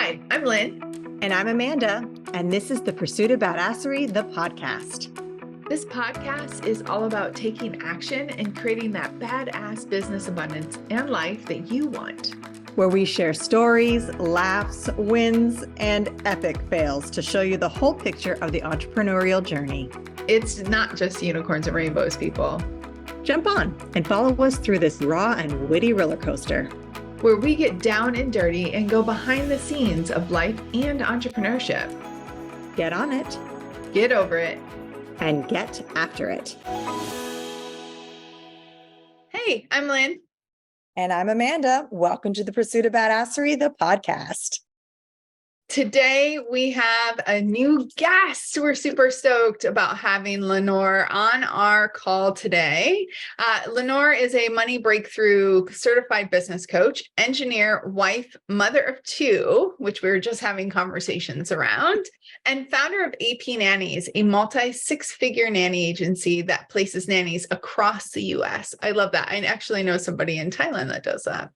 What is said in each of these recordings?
Hi, I'm Lynn. And I'm Amanda, and this is The Pursuit of Badasserie, the podcast. This podcast is all about taking action and creating that badass business abundance and life that you want. Where we share stories, laughs, wins, and epic fails to show you the whole picture of the entrepreneurial journey. It's not just unicorns and rainbows, people. Jump on and follow us through this raw and witty roller coaster, where we get down and dirty and go behind the scenes of life and entrepreneurship. Get on it, get over it, and get after it. Hey, I'm Lynn. And I'm Amanda. Welcome to The Pursuit of Badasserie, the podcast. Today, we have a new guest. We're super stoked about having Leonor on our call today. Leonor is a money breakthrough certified business coach, engineer, wife, mother of two, which we were just having conversations around, and founder of AP Nannies, a multi-six-figure nanny agency that places nannies across the U.S. I love that. I actually know somebody in Thailand that does that.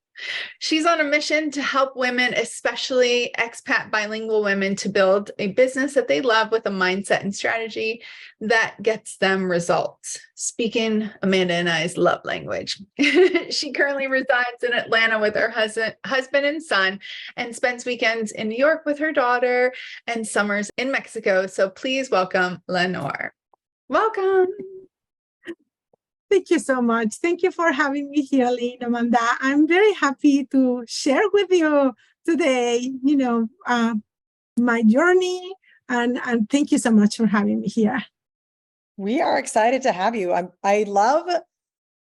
She's on a mission to help women, especially expat bilingual women, to build a business that they love with a mindset and strategy that gets them results. Speaking Amanda and I's love language. She currently resides in Atlanta with her husband and son and spends weekends in New York with her daughter and summers in Mexico. So please welcome Leonor. Welcome. Thank you so much. Thank you for having me here, Lynn, Amanda. I'm very happy to share with you today, my journey, and thank you so much for having me here. We are excited to have you. I love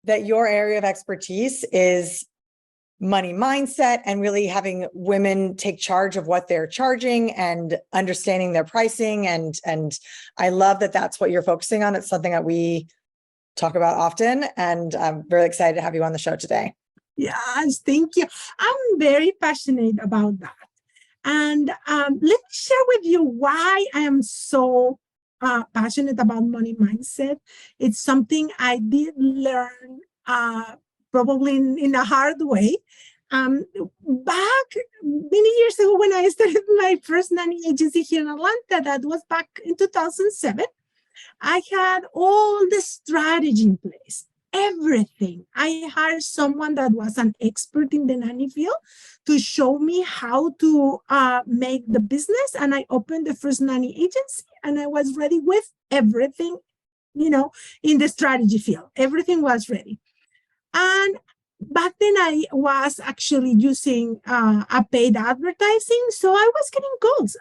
that your area of expertise is money mindset and really having women take charge of what they're charging and understanding their pricing. And I love that that's what you're focusing on. It's something that we talk about often, and I'm very excited to have you on the show today. Yes, thank you. I'm very passionate about that. And let me share with you why I am so passionate about money mindset. It's something I did learn probably in a hard way. Back many years ago when I started my first nanny agency here in Atlanta, that was back in 2007, I had all the strategy in place, everything. I hired someone that was an expert in the nanny field to show me how to make the business. And I opened the first nanny agency and I was ready with everything, in the strategy field. Everything was ready. And back then I was actually using a paid advertising. So I was getting calls.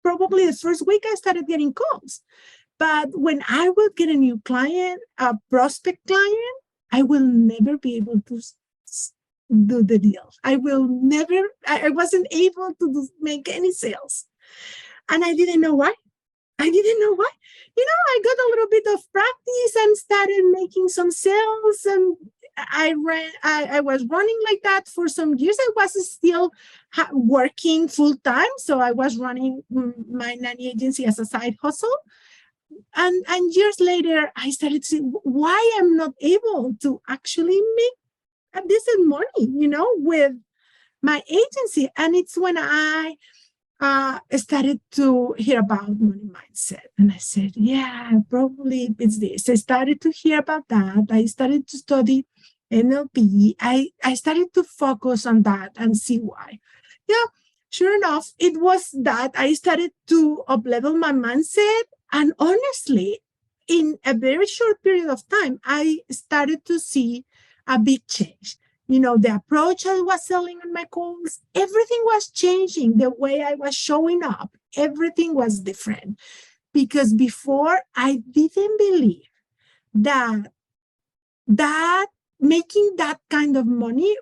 Probably the first week I started getting calls. But when I would get a new client, a prospect client, I will never be able to do the deal. I wasn't able to make any sales. And I didn't know why. I got a little bit of practice and started making some sales, and I was running like that for some years. I was still working full time, so I was running my nanny agency as a side hustle. And years later, I started to see why I'm not able to actually make a decent money, with my agency. And it's when I started to hear about money mindset. And I said, yeah, probably it's this. I started to hear about that. I started to study NLP. I started to focus on that and see why. Yeah, sure enough, it was that I started to up-level my mindset. And honestly, in a very short period of time, I started to see a big change. The approach I was selling on my calls, everything was changing. The way I was showing up, everything was different. Because before, I didn't believe that making that kind of money,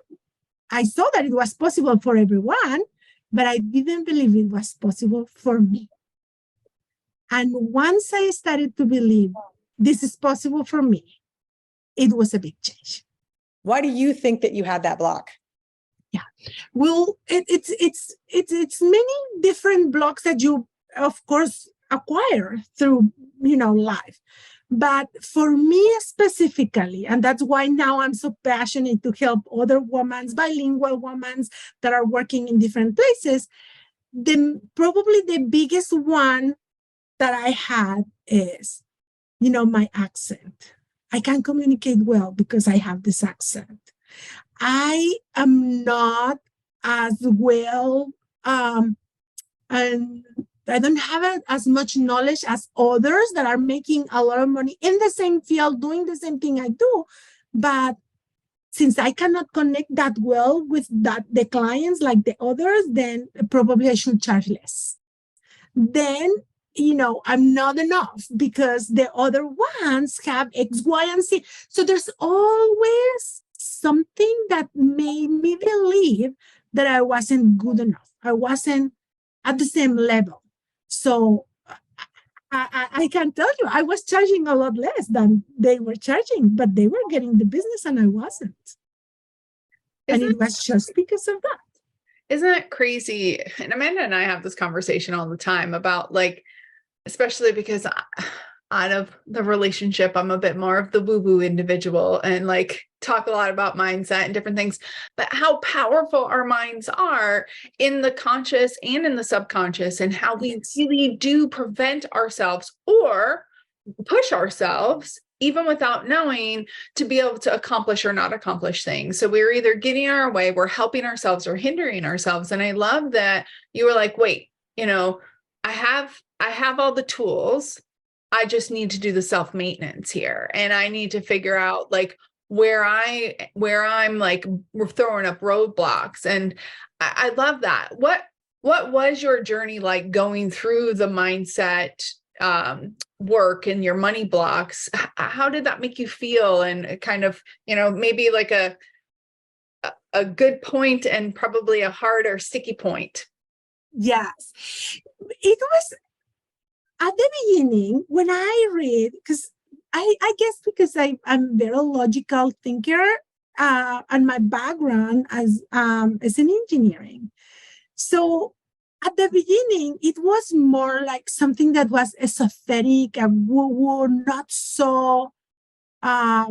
I saw that it was possible for everyone, but I didn't believe it was possible for me. And once I started to believe this is possible for me, it was a big change. Why do you think that you had that block? Yeah, well, it's many different blocks that you, of course, acquire through life. But for me specifically, and that's why now I'm so passionate to help other women, bilingual women that are working in different places, probably the biggest one that I had is, my accent. I can communicate well because I have this accent. I am not as well, and I don't have as much knowledge as others that are making a lot of money in the same field, doing the same thing I do. But since I cannot connect that well with the clients like the others, then probably I should charge less. Then, I'm not enough because the other ones have X, Y, and Z. So there's always something that made me believe that I wasn't good enough. I wasn't at the same level. So I can tell you, I was charging a lot less than they were charging, but they were getting the business and I wasn't. And it was just because of that. Isn't that crazy? And Amanda and I have this conversation all the time about, like, especially because out of the relationship, I'm a bit more of the woo-woo individual and like talk a lot about mindset and different things, but how powerful our minds are in the conscious and in the subconscious, and how we really do prevent ourselves or push ourselves even without knowing, to be able to accomplish or not accomplish things. So we're either getting in our way, we're helping ourselves, or hindering ourselves. And I love that you were like, wait, I have all the tools. I just need to do the self-maintenance here. And I need to figure out like where I'm like, we're throwing up roadblocks. And I love that. What was your journey like going through the mindset work and your money blocks? How did that make you feel? And kind of, maybe like a good point and probably a hard or sticky point. Yes. It was at the beginning when I read, because I guess because I'm a very logical thinker, and my background as an engineering. So at the beginning, it was more like something that was esoteric and woo-woo, not so, I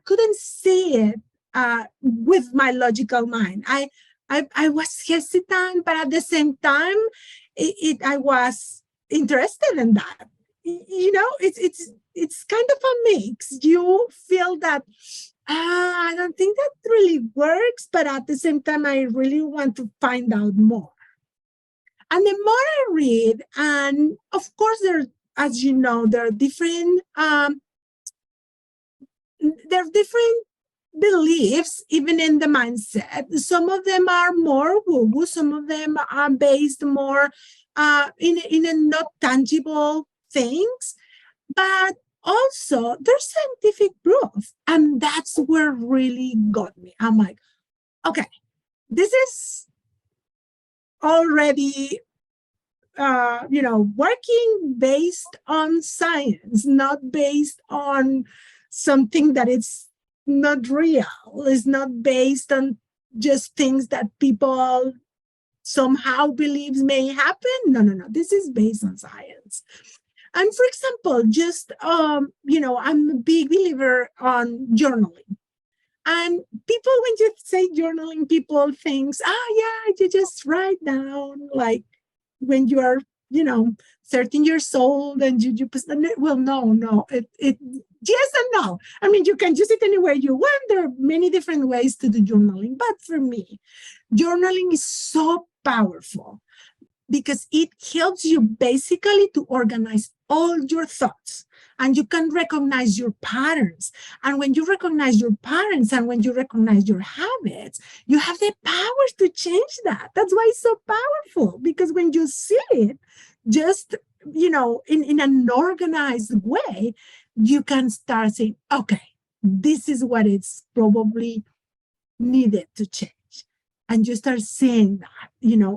couldn't see it with my logical mind. I was hesitant, but at the same time, I was interested in that. It's kind of a mix. You feel that, I don't think that really works, but at the same time, I really want to find out more. And the more I read, and of course, as you know, there are different beliefs, even in the mindset. Some of them are more woo-woo, some of them are based more in a not tangible things, but also there's scientific proof. And that's where really got me. I'm like, okay, this is already working based on science, not based on something that is not real. It's not based on just things that people somehow believes may happen. No. This is based on science. And for example, just, I'm a big believer on journaling. And people, when you say journaling, people think, you just write down, like when you are, 13 years old and you well, no, it yes and no. I mean, you can use it any way you want. There are many different ways to do journaling. But for me, journaling is so powerful because it helps you basically to organize all your thoughts, and you can recognize your patterns. And when you recognize your patterns and when you recognize your habits, you have the power to change that. That's why it's so powerful, because when you see it just, in an organized way, you can start saying, okay, this is what it's probably needed to change. And you start seeing that,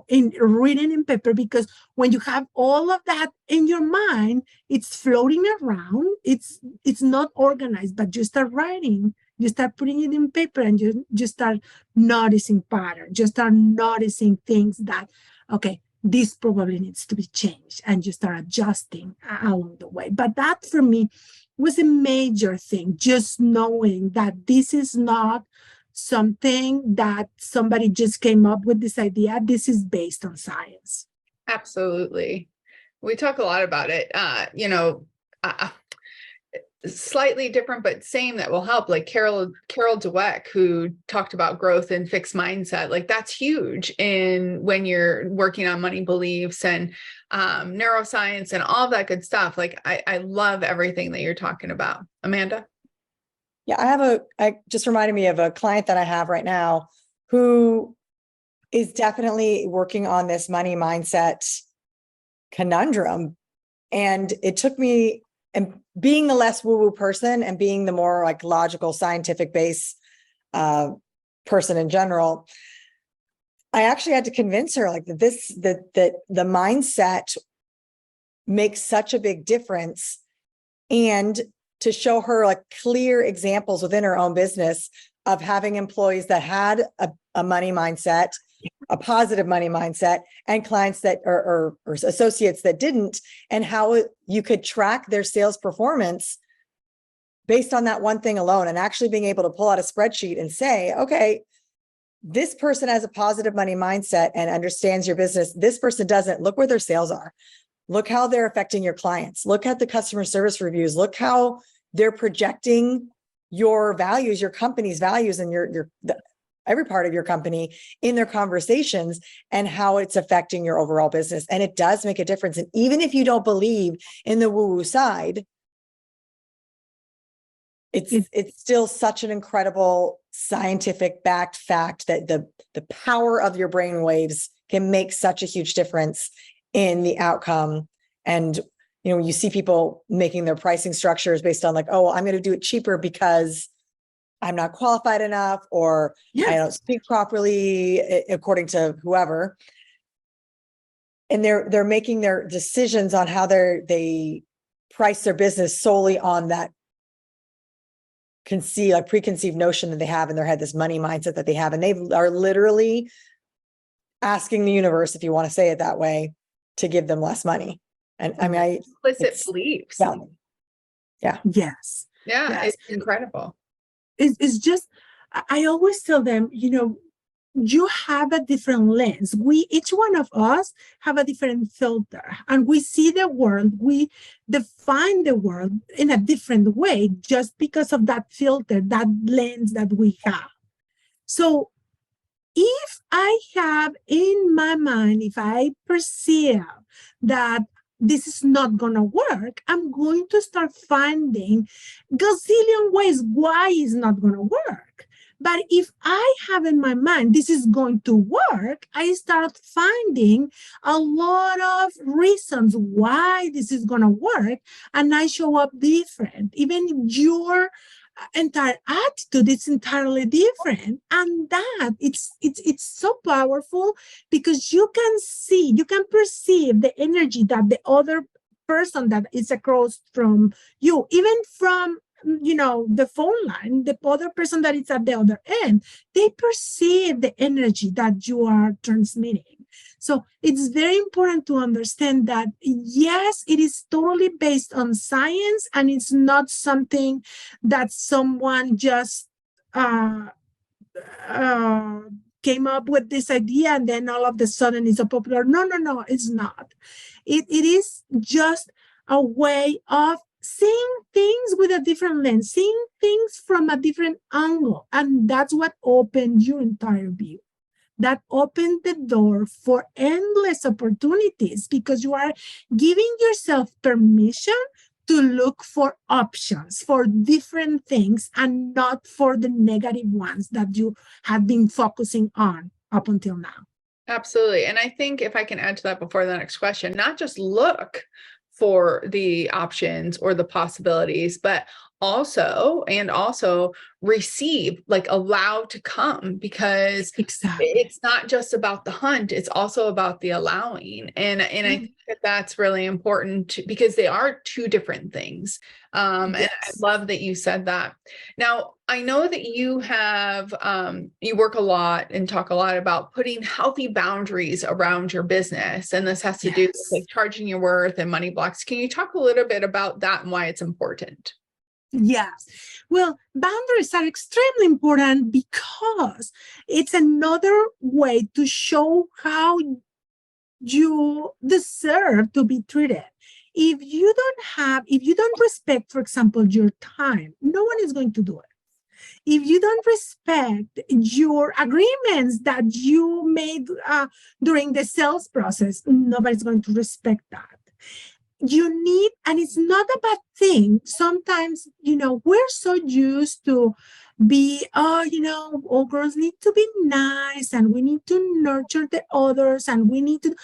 in reading in paper, because when you have all of that in your mind, it's floating around. It's not organized, but you start writing, you start putting it in paper, and you start noticing patterns. You start noticing things that, okay, this probably needs to be changed, and you start adjusting along the way. But that for me was a major thing, just knowing that this is not something that somebody just came up with this idea. This is based on science. Absolutely. We talk a lot about it. Slightly different, but same that will help. Like Carol Dweck, who talked about growth and fixed mindset. Like that's huge in when you're working on money beliefs and neuroscience and all that good stuff. Like I love everything that you're talking about. Amanda? Yeah, I just reminded me of a client that I have right now who is definitely working on this money mindset conundrum. And it took me, and being the less woo-woo person and being the more like logical, scientific based person in general, I actually had to convince her like that the mindset makes such a big difference, and to show her like clear examples within her own business of having employees that had a money mindset, a positive money mindset, and clients that or associates that didn't, and how you could track their sales performance based on that one thing alone, and actually being able to pull out a spreadsheet and say, okay, this person has a positive money mindset and understands your business. This person doesn't. Look where their sales are. Look how they're affecting your clients. Look at the customer service reviews. Look how they're projecting your values, your company's values, and every part of your company in their conversations, and how it's affecting your overall business. And it does make a difference. And even if you don't believe in the woo-woo side, it's still such an incredible scientific backed fact that the power of your brain waves can make such a huge difference in the outcome. And you see people making their pricing structures based on like, oh, I'm going to do it cheaper because I'm not qualified enough, or I don't speak properly, according to whoever. And they're making their decisions on how they price their business solely on that preconceived notion that they have in their head, this money mindset that they have. And they are literally asking the universe, if you want to say it that way, to give them less money. And I mean, implicit beliefs. Yeah. Yes. Yeah. Yes. It's incredible. It's just, I always tell them, you have a different lens. Each one of us have a different filter, and we see the world, we define the world in a different way just because of that filter, that lens that we have. So if I have in my mind, if I perceive that this is not going to work, I'm going to start finding gazillion ways why it's not going to work. But if I have in my mind, this is going to work, I start finding a lot of reasons why this is going to work, and I show up different. Even your entire attitude is entirely different, and that it's so powerful, because you can perceive the energy that the other person that is across from you, even from the phone line, the other person that is at the other end, they perceive the energy that you are transmitting. So it's very important to understand that, yes, it is totally based on science, and it's not something that someone just came up with this idea and then all of a sudden it's so popular. No, it's not. It is just a way of seeing things with a different lens, seeing things from a different angle. And that's what opened your entire view. That opened the door for endless opportunities, because you are giving yourself permission to look for options for different things, and not for the negative ones that you have been focusing on up until now. Absolutely. And I think, if I can add to that before the next question, not just look for the options or the possibilities, but also receive, like allow to come, because Exactly. it's not just about the hunt, it's also about the allowing. And I think that that's really important because they are two different things. And I Yes. love that you said that. Now, I know that you have, you work a lot and talk a lot about putting healthy boundaries around your business. And this has to do with Yes. like charging your worth and money blocks. Can you talk a little bit about that and why it's important? Yes. Well, boundaries are extremely important because it's another way to show how you deserve to be treated. If you don't respect, for example, your time, no one is going to do it. If you don't respect your agreements that you made during the sales process, nobody's going to respect that. You need, and it's not a bad thing. Sometimes, we're so used to be, all girls need to be nice and we need to nurture the others and we need to,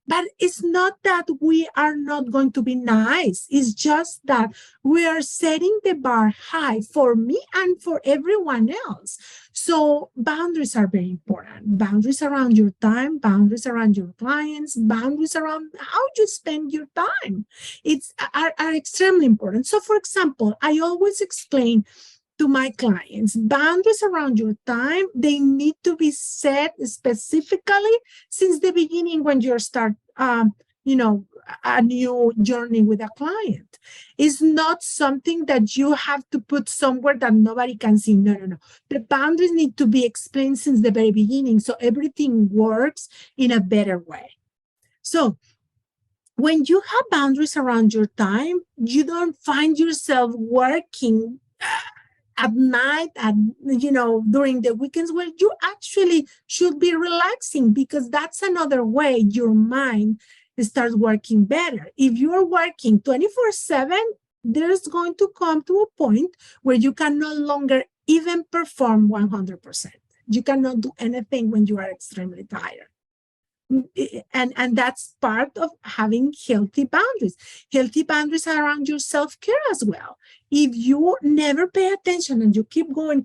but it's not that we are not going to be nice. It's just that we are setting the bar high for me and for everyone else. So boundaries are very important. Boundaries around your time, boundaries around your clients, boundaries around how you spend your time. Are extremely important. So for example, I always explain to my clients, boundaries around your time, they need to be set specifically since the beginning when you start, a new journey with a client. It's not something that you have to put somewhere that nobody can see. No, no, no. The boundaries need to be explained since the very beginning so everything works in a better way. So when you have boundaries around your time, you don't find yourself working at night and during the weekends where you actually should be relaxing, because that's another way your mind starts working better. If you're working 24/7, there's going to come to a point where you can no longer even perform 100%. You cannot do anything when you are extremely tired. And that's part of having healthy boundaries. Healthy boundaries around your self-care as well. If you never pay attention and you keep going,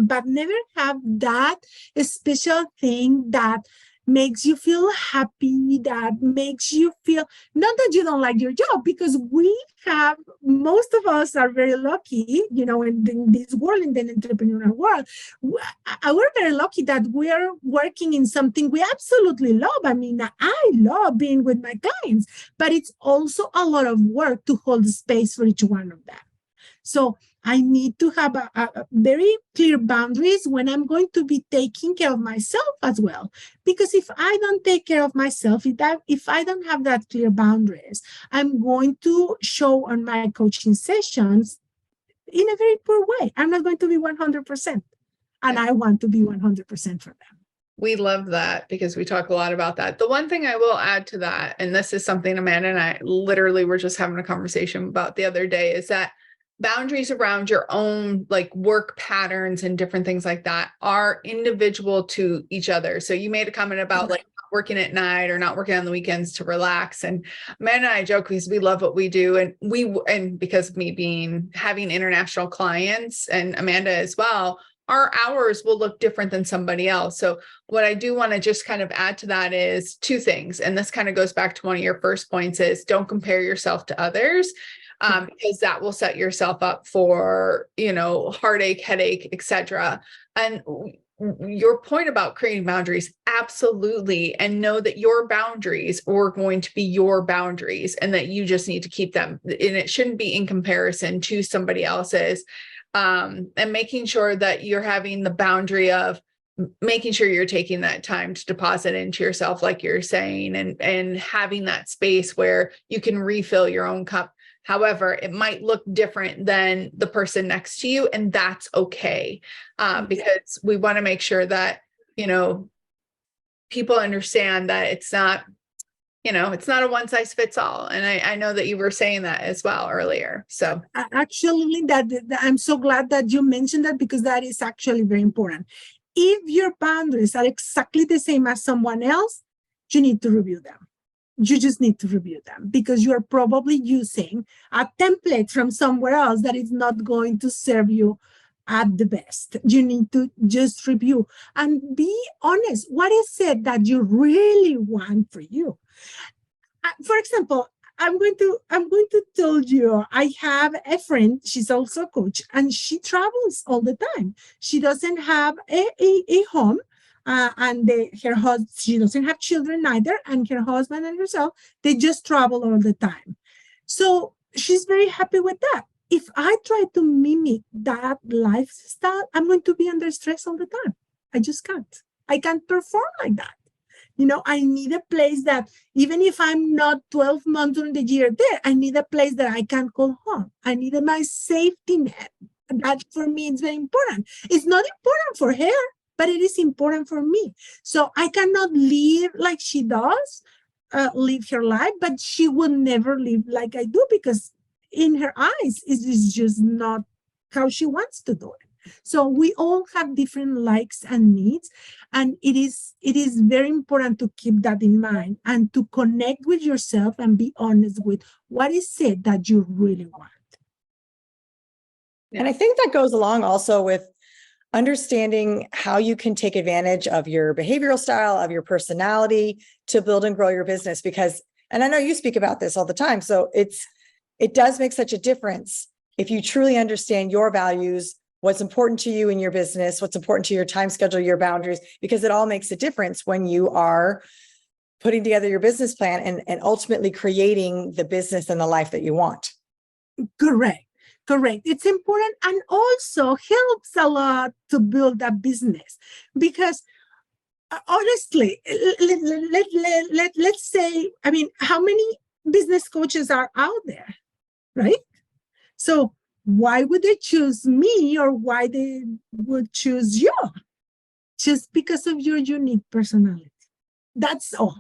but never have that special thing that makes you feel happy, that makes you feel, not that you don't like your job, because most of us are very lucky, in this world, in the entrepreneurial world, we're very lucky that we are working in something we absolutely love. I mean, I love being with my clients, but it's also a lot of work to hold space for each one of them. So I need to have a very clear boundaries when I'm going to be taking care of myself as well. Because if I don't take care of myself, if I don't have that clear boundaries, I'm going to show on my coaching sessions in a very poor way. I'm not going to be 100%. And I want to be 100% for them. We love that because we talk a lot about that. The one thing I will add to that, and this is something Amanda and I literally were just having a conversation about the other day, is that boundaries around your own like work patterns and different things like that are individual to each other. So you made a comment about like working at night or not working on the weekends to relax. And Amanda and I joke because we love what we do. And because of me having international clients and Amanda as well, our hours will look different than somebody else. So what I do want to just kind of add to that is two things. And this kind of goes back to one of your first points is don't compare yourself to others. Because that will set yourself up for, heartache, headache, etc. And your point about creating boundaries, absolutely. And know that your boundaries are going to be your boundaries and that you just need to keep them. And it shouldn't be in comparison to somebody else's. And making sure that you're having the boundary of making sure you're taking that time to deposit into yourself, like you're saying, and having that space where you can refill your own cup. However, it might look different than the person next to you, and that's okay. Because we want to make sure that, people understand that it's not, it's not a one size fits all. And I know that you were saying that as well earlier. So actually, that I'm so glad that you mentioned that, because that is actually very important. If your boundaries are exactly the same as someone else, you need to review them. you just need to review them because you are probably using a template from somewhere else that is not going to serve you at the best. You need to just review and be honest. What is it that you really want for you? For example, I'm going to tell you, I have a friend, she's also a coach, and she travels all the time. She doesn't have a home, and she doesn't have children either, and her husband and herself, they just travel all the time. So she's very happy with that. If I try to mimic that lifestyle, I'm going to be under stress all the time. I just can't. I can't perform like that. I need a place that even if I'm not 12 months in the year there, I need a place that I can call home. I need my safety net. That for me is very important. It's not important for her, but it is important for me. So I cannot live like she does, live her life, but she will never live like I do because in her eyes, it is just not how she wants to do it. So we all have different likes and needs, and it is very important to keep that in mind and to connect with yourself and be honest with what is it that you really want. And I think that goes along also with understanding how you can take advantage of your behavioral style, of your personality to build and grow your business. Because, and I know you speak about this all the time, so it does make such a difference if you truly understand your values, what's important to you in your business, what's important to your time schedule, your boundaries, because it all makes a difference when you are putting together your business plan and ultimately creating the business and the life that you want. Correct. It's important and also helps a lot to build a business because honestly, let's say, I mean, how many business coaches are out there, right? So why would they choose me or why they would choose you? Just because of your unique personality. That's all.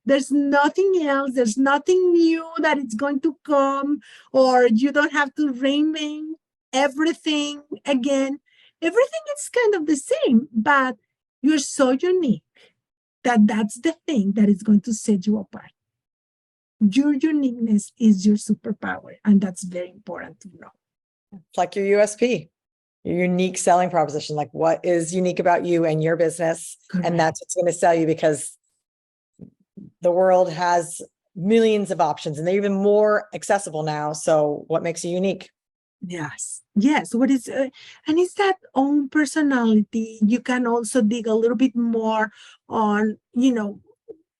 There's nothing else. There's nothing new that it's going to come, or you don't have to reinvent everything again. Everything is kind of the same, but you're so unique that that's the thing that is going to set you apart. Your uniqueness is your superpower, and that's very important to know. It's like your USP, your unique selling proposition, like what is unique about you and your business. Correct. And that's what's going to sell you because the world has millions of options and they're even more accessible now. So what makes you unique? Yes. What is, and it's that own personality. You can also dig a little bit more on,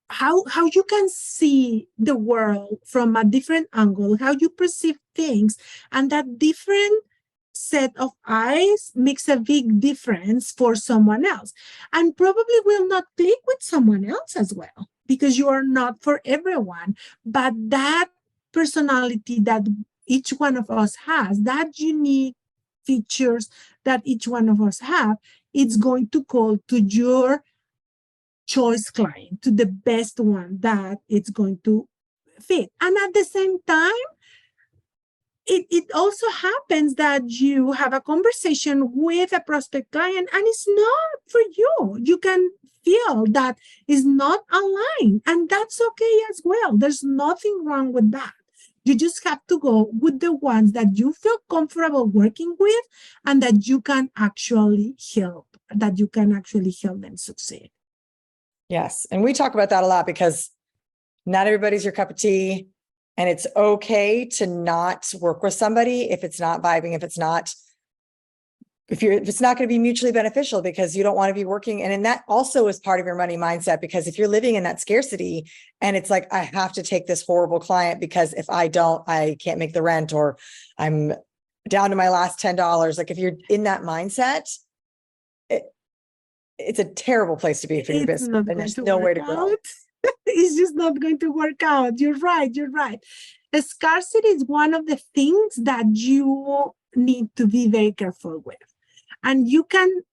how you can see the world from a different angle, how you perceive things, and that different set of eyes makes a big difference for someone else, and probably will not click with someone else as well because you are not for everyone. But that personality that each one of us has, that unique features that each one of us have, it's going to call to your choice client, to the best one that it's going to fit. And at the same time, it also happens that you have a conversation with a prospect client and it's not for you. You can feel that is not aligned, and that's okay as well. There's nothing wrong with that. You just have to go with the ones that you feel comfortable working with and that you can actually help them succeed. Yes. And we talk about that a lot because not everybody's your cup of tea, and it's okay to not work with somebody if it's not vibing, if it's not going to be mutually beneficial, because you don't want to be working. And that also is part of your money mindset, because if you're living in that scarcity and it's like, I have to take this horrible client because if I don't, I can't make the rent, or I'm down to my last $10. Like if you're in that mindset, it's a terrible place to be for your business, and there's nowhere to go. It's just not going to work out. You're right. Scarcity is one of the things that you need to be very careful with. And you can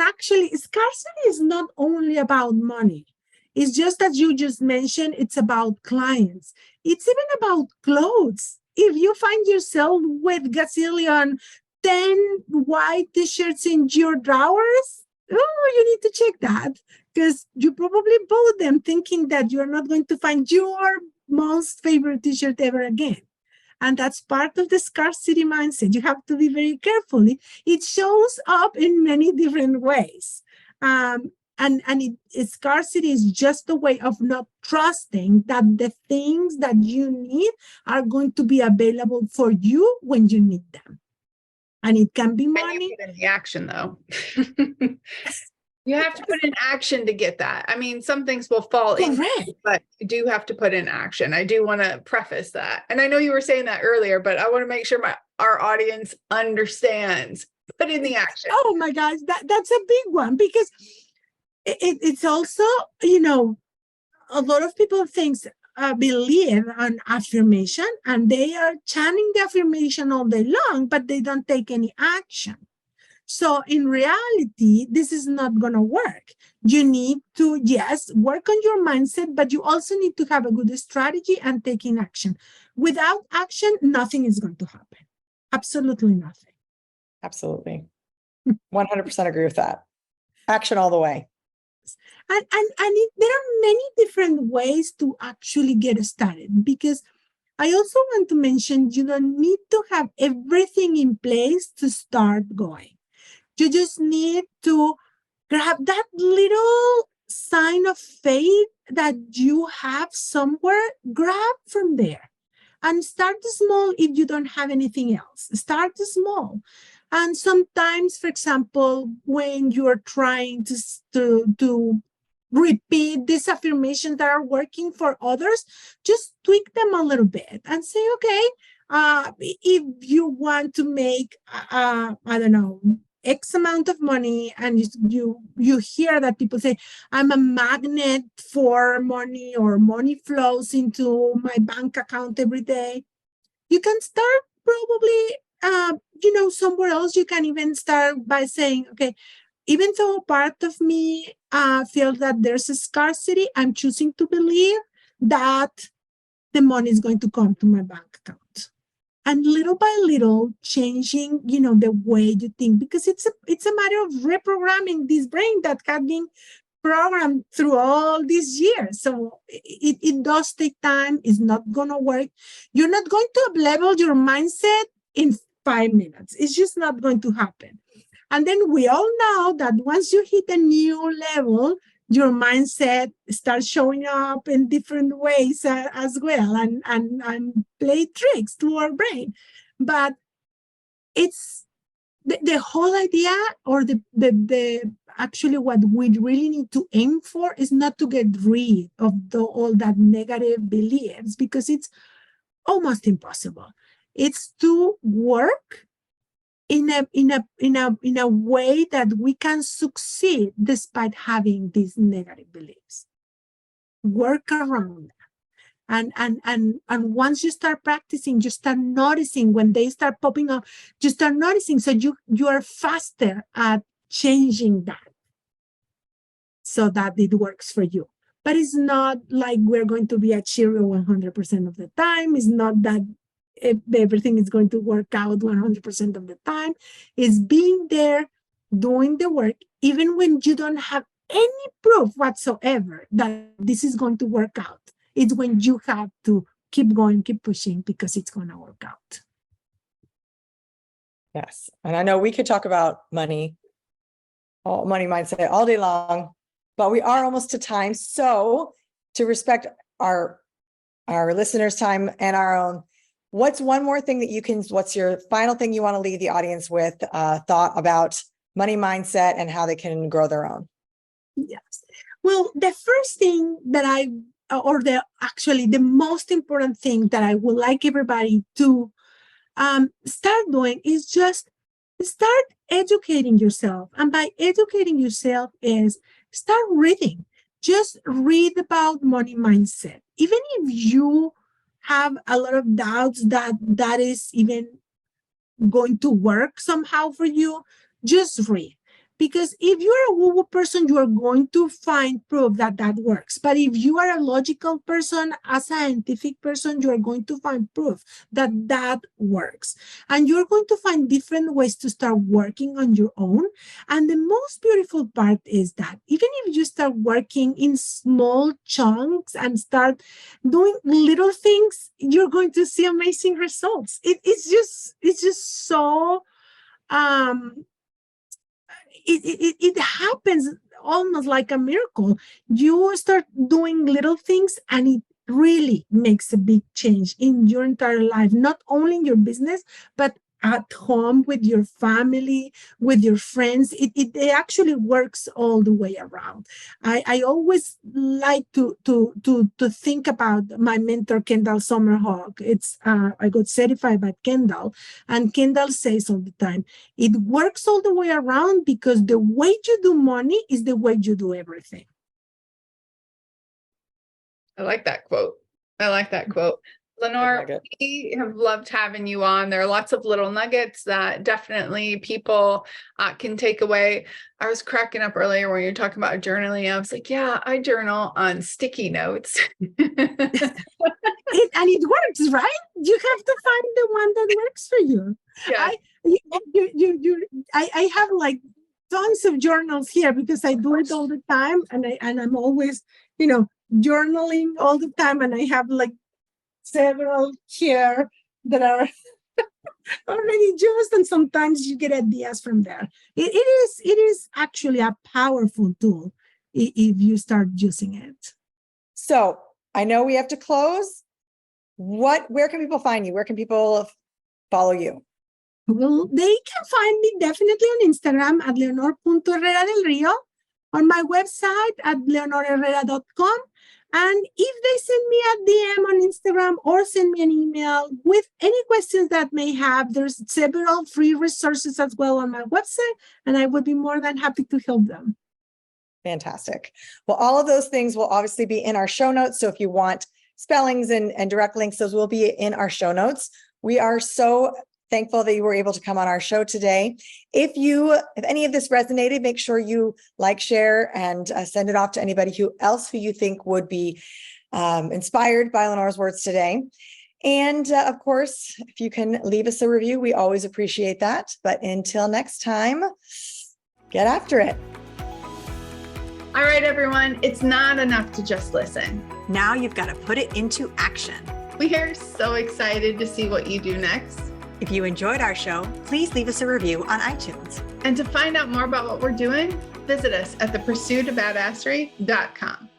actually, scarcity is not only about money. It's just as you just mentioned, it's about clients. It's even about clothes. If you find yourself with gazillion 10 white t-shirts in your drawers, oh, you need to check that because you probably bought them thinking that you're not going to find your most favorite t-shirt ever again. And that's part of the scarcity mindset. You have to be very careful. It shows up in many different ways. Scarcity is just a way of not trusting that the things that you need are going to be available for you when you need them. And it can be money. And you put in the action, though. You have to put in action to get that. I mean, some things will fall in, but you do have to put in action. I do want to preface that. And I know you were saying that earlier, but I want to make sure our audience understands. Put in the action. Oh my gosh, that's a big one because it's also, you know, a lot of people believe on affirmation and they are chanting the affirmation all day long, but they don't take any action. So in reality, this is not going to work. You need to, yes, work on your mindset, but you also need to have a good strategy and taking action. Without action, nothing is going to happen. Absolutely nothing. Absolutely. 100% agree with that. Action all the way. And there are many different ways to actually get started, because I also want to mention you don't need to have everything in place to start going. You just need to grab that little sign of faith that you have somewhere, grab from there and start small. If you don't have anything else, start small. And sometimes, for example, when you're trying to repeat these affirmations that are working for others, just tweak them a little bit and say, okay, if you want to make, I don't know, X amount of money, and you hear that people say, I'm a magnet for money, or money flows into my bank account every day. You can start probably, somewhere else. You can even start by saying, okay, even though part of me feels that there's a scarcity, I'm choosing to believe that the money is going to come to my bank account. And little by little, changing, the way you think, because it's a matter of reprogramming this brain that had been programmed through all these years. So it does take time. It's not going to work. You're not going to level your mindset in 5 minutes. It's just not going to happen. And then we all know that once you hit a new level, your mindset starts showing up in different ways as well, and play tricks to our brain. But it's the whole idea, or the actually what we really need to aim for is not to get rid of all that negative beliefs, because it's almost impossible. It's to work in a way that we can succeed despite having these negative beliefs. Work around that. And once you start practicing, you start noticing when they start popping up, you start noticing. So you are faster at changing that so that it works for you. But it's not like we're going to be at zero 100% of the time. It's not that everything is going to work out 100% of the time. Is being there, doing the work, even when you don't have any proof whatsoever that this is going to work out. It's when you have to keep going, keep pushing, because it's going to work out. Yes. And I know we could talk about money mindset all day long, but we are almost to time. So to respect our listeners' time and our own, what's one more thing what's your final thing you want to leave the audience with, thought about money mindset and how they can grow their own? Yes. Well, the first thing that the most important thing that I would like everybody to start doing is just start educating yourself. And by educating yourself is start reading. Just read about money mindset. Even if you have a lot of doubts that is even going to work somehow for you, just read. Because if you're a woo-woo person, you are going to find proof that that works. But if you are a logical person, a scientific person, you are going to find proof that that works. And you're going to find different ways to start working on your own. And the most beautiful part is that even if you start working in small chunks and start doing little things, you're going to see amazing results. It's just so it happens almost like a miracle. You start doing little things and it really makes a big change in your entire life, not only in your business, but at home with your family, with your friends. It actually works all the way around. I always like to think about my mentor, Kendall Sommerhog. It's I got certified by Kendall, and Kendall says all the time, it works all the way around because the way you do money is the way you do everything. I like that quote. Leonor, we have loved having you on. There are lots of little nuggets that definitely people can take away. I was cracking up earlier when you were talking about journaling. I was like, yeah, I journal on sticky notes. And it works, right? You have to find the one that works for you. Yeah. I have like tons of journals here because I do it all the time, and I'm always, journaling all the time, and I have like several here that are already used, and sometimes you get ideas from there. It is actually a powerful tool if you start using it. So I know we have to close. Where can people find you? Where can people follow you? Well, they can find me definitely on Instagram at leonor.herrera del Rio, on my website at leonorherrera.com. And if they send me a DM on Instagram or send me an email with any questions that may have, there's several free resources as well on my website, and I would be more than happy to help them. Fantastic. Well, all of those things will obviously be in our show notes. So if you want spellings and direct links, those will be in our show notes. We are so thankful that you were able to come on our show today. If any of this resonated, make sure you like, share, and send it off to anybody else who you think would be inspired by Leonor's words today. And of course, if you can leave us a review, we always appreciate that. But until next time, get after it. All right, everyone, it's not enough to just listen. Now you've got to put it into action. We are so excited to see what you do next. If you enjoyed our show, please leave us a review on iTunes. And to find out more about what we're doing, visit us at thepursuitofbadasserie.com.